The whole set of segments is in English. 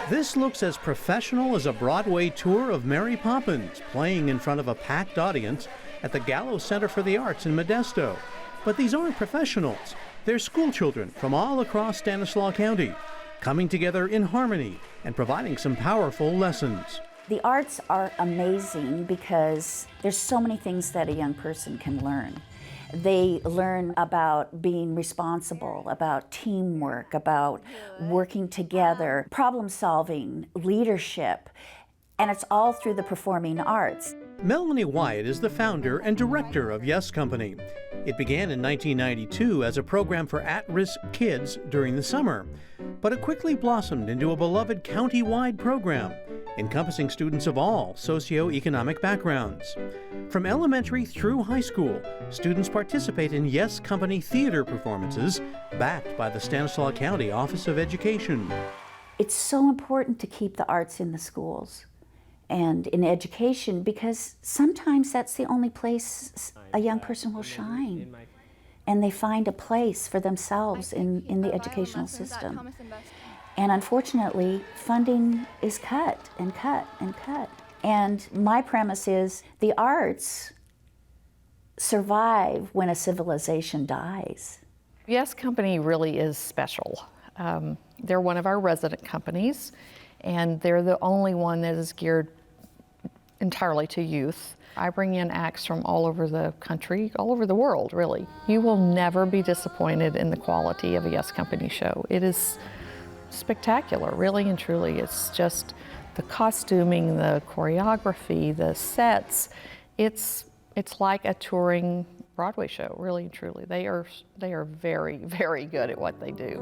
This looks as professional as a Broadway tour of Mary Poppins, playing in front of a packed audience at the Gallo Center for the Arts in Modesto. But these aren't professionals. They're school children from all across Stanislaus County, coming together in harmony and providing some powerful lessons. The arts are amazing because there's so many things that a young person can learn. They learn about being responsible, about teamwork, about working together, problem solving, leadership, and it's all through the performing arts. Melanie Wyatt is the founder and director of Yes Company. It began in 1992 as a program for at-risk kids during the summer, but it quickly blossomed into a beloved county-wide program, encompassing students of all socioeconomic backgrounds. From elementary through high school, students participate in Yes Company theater performances backed by the Stanislaus County Office of Education. It's so important to keep the arts in the schools and in education because sometimes that's the only place a young person will shine. And they find a place for themselves in the educational system. And unfortunately, funding is cut and cut and cut. And my premise is the arts survive when a civilization dies. Yes Company really is special. They're one of our resident companies, and they're the only one that is geared entirely to youth. I bring in acts from all over the country, all over the world, really. You will never be disappointed in the quality of a Yes Company show. It is spectacular, really and truly. It's just the costuming, the choreography, the sets. It's like a touring Broadway show, really and truly. They are very, very good at what they do.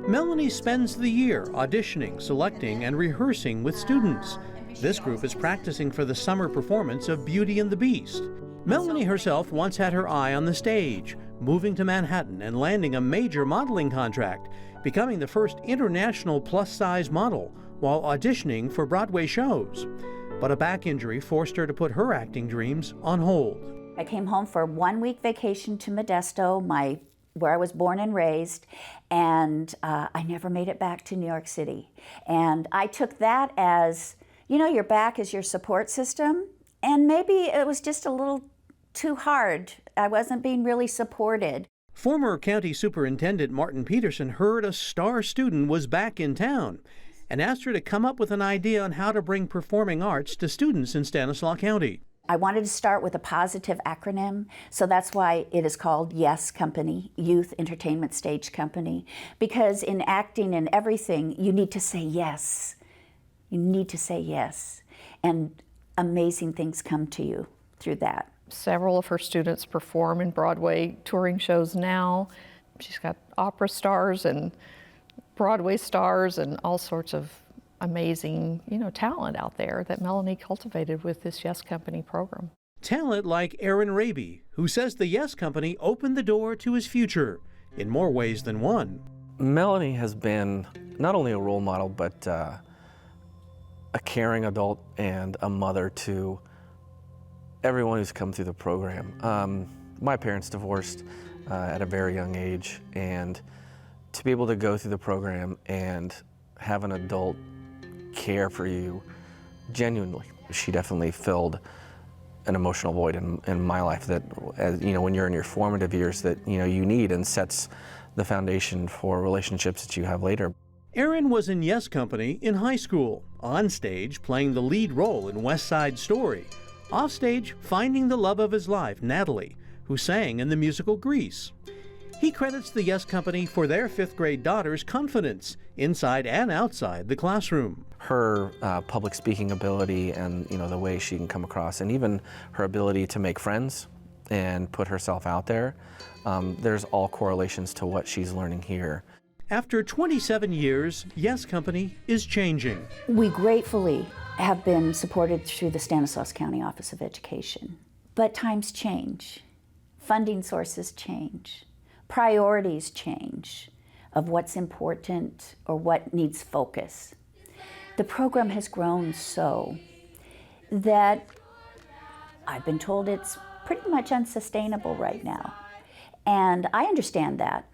Melanie spends the year auditioning, selecting, and rehearsing with students. This group is practicing for the summer performance of Beauty and the Beast. Melanie herself once had her eye on the stage, moving to Manhattan and landing a major modeling contract, becoming the first international plus-size model while auditioning for Broadway shows. But a back injury forced her to put her acting dreams on hold. I came home for a 1-week vacation to Modesto, where I was born and raised, and I never made it back to New York City. And I took that as, you know, your back is your support system, and maybe it was just a little too hard. I wasn't being really supported. Former County Superintendent Martin Peterson heard a star student was back in town and asked her to come up with an idea on how to bring performing arts to students in Stanislaus County. I wanted to start with a positive acronym, so that's why it is called Yes Company, Youth Entertainment Stage Company, because in acting and everything, you need to say yes. You need to say yes, and amazing things come to you through that. Several of her students perform in Broadway touring shows now. She's got opera stars and Broadway stars and all sorts of amazing, talent out there that Melanie cultivated with this Yes Company program. Talent like Aaron Raby, who says the Yes Company opened the door to his future in more ways than one. Melanie has been not only a role model, but a caring adult and a mother to everyone who's come through the program. My parents divorced at a very young age, and to be able to go through the program and have an adult care for you genuinely, she definitely filled an emotional void in my life that, when you're in your formative years, that you need, and sets the foundation for relationships that you have later. Aaron was in Yes Company in high school, on stage playing the lead role in West Side Story, offstage finding the love of his life, Natalie, who sang in the musical Grease. He credits the Yes Company for their 5th grade daughter's confidence inside and outside the classroom. Her public speaking ability and the way she can come across, and even her ability to make friends and put herself out there, there's all correlations to what she's learning here. After 27 years, Yes Company is changing. We gratefully have been supported through the Stanislaus County Office of Education. But times change. Funding sources change. Priorities change of what's important or what needs focus. The program has grown so that I've been told it's pretty much unsustainable right now. And I understand that.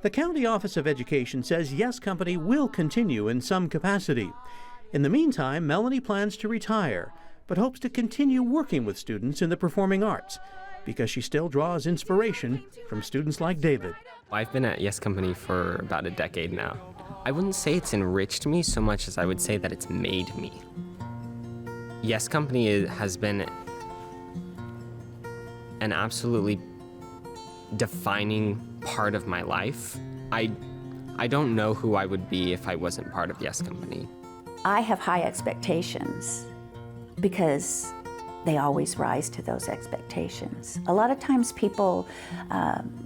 The County Office of Education says Yes Company will continue in some capacity. In the meantime, Melanie plans to retire, but hopes to continue working with students in the performing arts because she still draws inspiration from students like David. I've been at Yes Company for about a decade now. I wouldn't say it's enriched me so much as I would say that it's made me. Yes Company has been an absolutely defining part of my life. I don't know who I would be if I wasn't part of Yes Company. I have high expectations because they always rise to those expectations. A lot of times people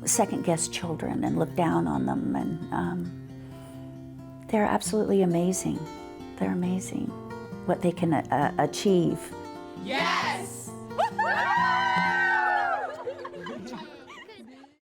second-guess children and look down on them, and they're absolutely amazing. They're amazing what they can achieve. Yes!